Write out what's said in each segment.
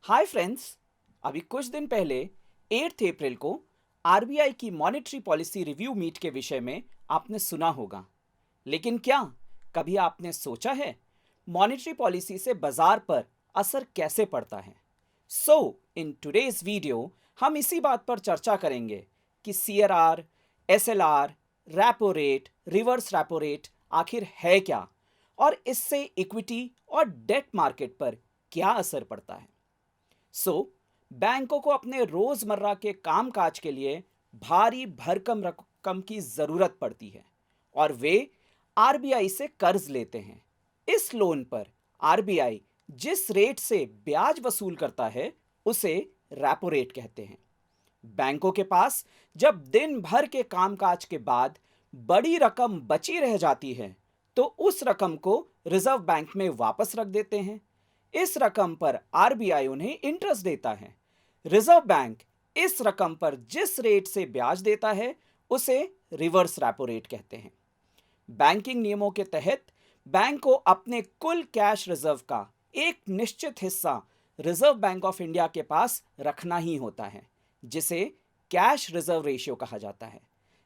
Hi friends. अभी कुछ दिन पहले 8 अप्रैल को आरबीआई की मॉनेटरी पॉलिसी रिव्यू मीट के विषय में आपने सुना होगा। लेकिन क्या कभी आपने सोचा है मॉनेटरी पॉलिसी से बाजार पर असर कैसे पड़ता है? इन टुडेज वीडियो हम इसी बात पर चर्चा करेंगे कि CRR, SLR, repo rate, reverse repo rate आखिर है क्या, और इससे इक्विटी और डेट मार्केट पर क्या असर पड़ता है। बैंकों को अपने रोजमर्रा के कामकाज के लिए भारी भरकम रकम की जरूरत पड़ती है और वे आरबीआई से कर्ज लेते हैं। इस लोन पर आरबीआई जिस रेट से ब्याज वसूल करता है उसे रेपो रेट कहते हैं। बैंकों के पास जब दिन भर के कामकाज के बाद बड़ी रकम बची रह जाती है तो उस रकम को रिजर्व बैंक में वापस रख देते हैं। इस रकम पर आरबीआई उन्हें इंटरेस्ट देता है। रिजर्व बैंक इस रकम पर जिस रेट से ब्याज देता है उसे रिवर्स रेपो रेट कहते हैं। बैंकिंग नियमों के तहत बैंक को अपने कुल कैश रिजर्व का एक निश्चित हिस्सा रिजर्व बैंक ऑफ इंडिया के पास रखना ही होता है, जिसे कैश रिजर्व रेशियो कहा जाता है।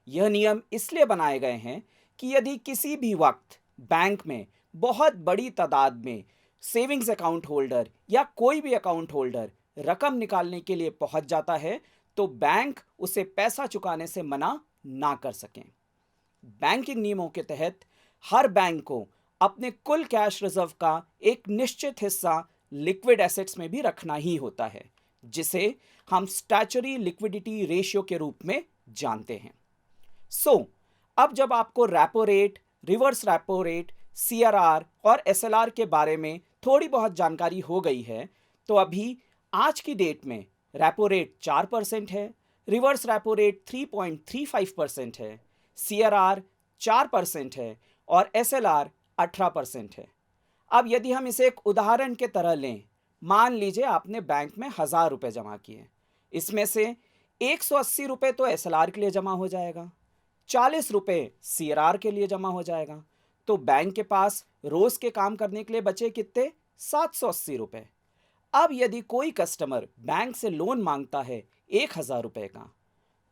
यह नियम इसलिए बनाए गए हैं कि यदि किसी भी वक्त बैंक में बहुत बड़ी तादाद में सेविंग्स अकाउंट होल्डर या कोई भी अकाउंट होल्डर रकम निकालने के लिए पहुंच जाता है तो बैंक उसे पैसा चुकाने से मना ना कर सकें। बैंकिंग नियमों के तहत हर बैंक को अपने कुल कैश रिजर्व का एक निश्चित हिस्सा लिक्विड एसेट्स में भी रखना ही होता है, जिसे हम स्टैच्यूटरी लिक्विडिटी रेशियो के रूप में जानते हैं। अब जब आपको repo rate, reverse repo rate, CRR और एसएलआर के बारे में थोड़ी बहुत जानकारी हो गई है, तो अभी आज की डेट में रेपो रेट 4% है, रिवर्स रेपो रेट 3.35% है, सीआरआर 4% है और एसएलआर 18% है। अब यदि हम इसे एक उदाहरण के तरह लें, मान लीजिए आपने बैंक में 1000 रुपये जमा किए। इसमें से 180 रुपये तो एसएलआर के लिए जमा हो जाएगा, 40 रुपये सीआरआर के लिए जमा हो जाएगा, तो बैंक के पास रोज के काम करने के लिए बचे कितने? 780 रुपये। अब यदि कोई कस्टमर बैंक से लोन मांगता है 1000 रुपये का,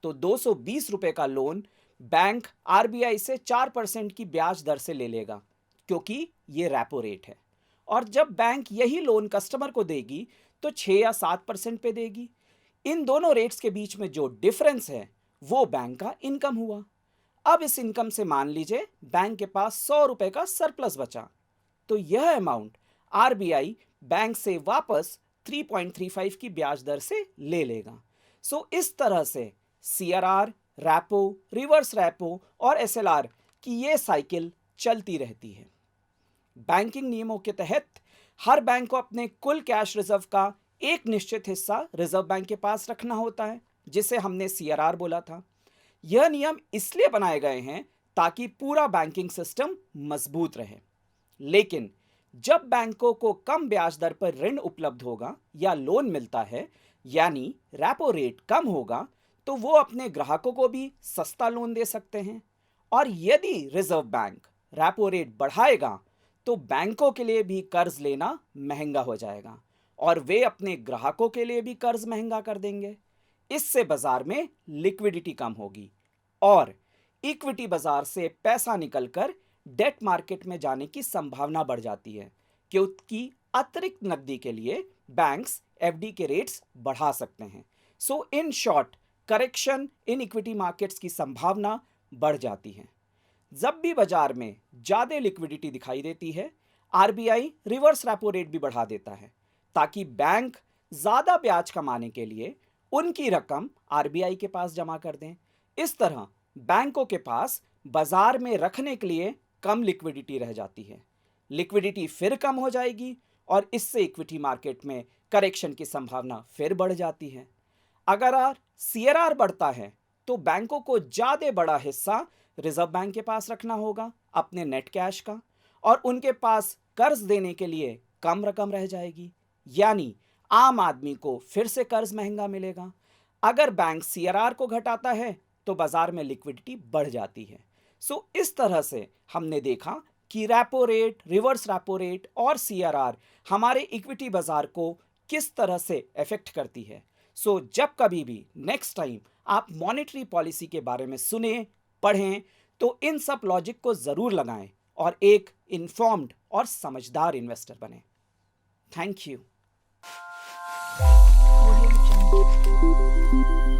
तो 220 रुपये का लोन बैंक आरबीआई से 4% की ब्याज दर से ले लेगा, क्योंकि ये रेपो रेट है। और जब बैंक यही लोन कस्टमर को देगी तो 6 या 7% पे देगी। इन दोनों रेट्स के बीच में जो डिफरेंस है वो बैंक का इनकम हुआ। अब इस इनकम से मान लीजिए बैंक के पास 100 रुपए का सरप्लस बचा, तो यह अमाउंट आरबीआई बैंक से वापस 3.35 की ब्याज दर से ले लेगा। इस तरह से सीआरआर, रेपो, रिवर्स रेपो और एसएलआर की ये साइकिल चलती रहती है। बैंकिंग नियमों के तहत हर बैंक को अपने कुल कैश रिजर्व का एक निश्चित हिस्सा रिजर्व बैंक के पास रखना होता है, जिसे हमने सीआरआर बोला था। यह नियम इसलिए बनाए गए हैं ताकि पूरा बैंकिंग सिस्टम मजबूत रहे। लेकिन जब बैंकों को कम ब्याज दर पर ऋण उपलब्ध होगा या लोन मिलता है, यानी रेपो रेट कम होगा, तो वो अपने ग्राहकों को भी सस्ता लोन दे सकते हैं। और यदि रिजर्व बैंक रेपो रेट बढ़ाएगा तो बैंकों के लिए भी कर्ज लेना महंगा हो जाएगा और वे अपने ग्राहकों के लिए भी कर्ज महंगा कर देंगे। इससे बाजार में लिक्विडिटी कम होगी और इक्विटी बाजार से पैसा निकलकर डेट मार्केट में जाने की संभावना बढ़ जाती है, क्योंकि अतिरिक्त नकदी के लिए बैंक्स एफडी के रेट्स बढ़ा सकते हैं। In short, correction in equity markets की संभावना बढ़ जाती है। जब भी बाजार में ज्यादा लिक्विडिटी दिखाई देती है, आरबीआई रिवर्स रेपो रेट भी बढ़ा देता है ताकि बैंक ज्यादा ब्याज कमाने के लिए उनकी रकम आरबीआई के पास जमा कर दें। इस तरह बैंकों के पास बाजार में रखने के लिए कम लिक्विडिटी रह जाती है। लिक्विडिटी फिर कम हो जाएगी और इससे इक्विटी मार्केट में करेक्शन की संभावना फिर बढ़ जाती है। अगर सीआरआर बढ़ता है तो बैंकों को ज्यादा बड़ा हिस्सा रिजर्व बैंक के पास रखना होगा अपने नेट कैश का, और उनके पास कर्ज देने के लिए कम रकम रह जाएगी, यानी आम आदमी को फिर से कर्ज महंगा मिलेगा। अगर बैंक सीआरआर को घटाता है तो बाजार में लिक्विडिटी बढ़ जाती है। इस तरह से हमने देखा कि repo rate, reverse repo rate और सीआरआर हमारे इक्विटी बाजार को किस तरह से इफेक्ट करती है। सो जब कभी भी नेक्स्ट टाइम आप मॉनेटरी पॉलिसी के बारे में सुने, पढ़ें, तो इन सब लॉजिक को ज़रूर लगाएं और एक इन्फॉर्म्ड और समझदार इन्वेस्टर बने। Thank you. Audio Jungle.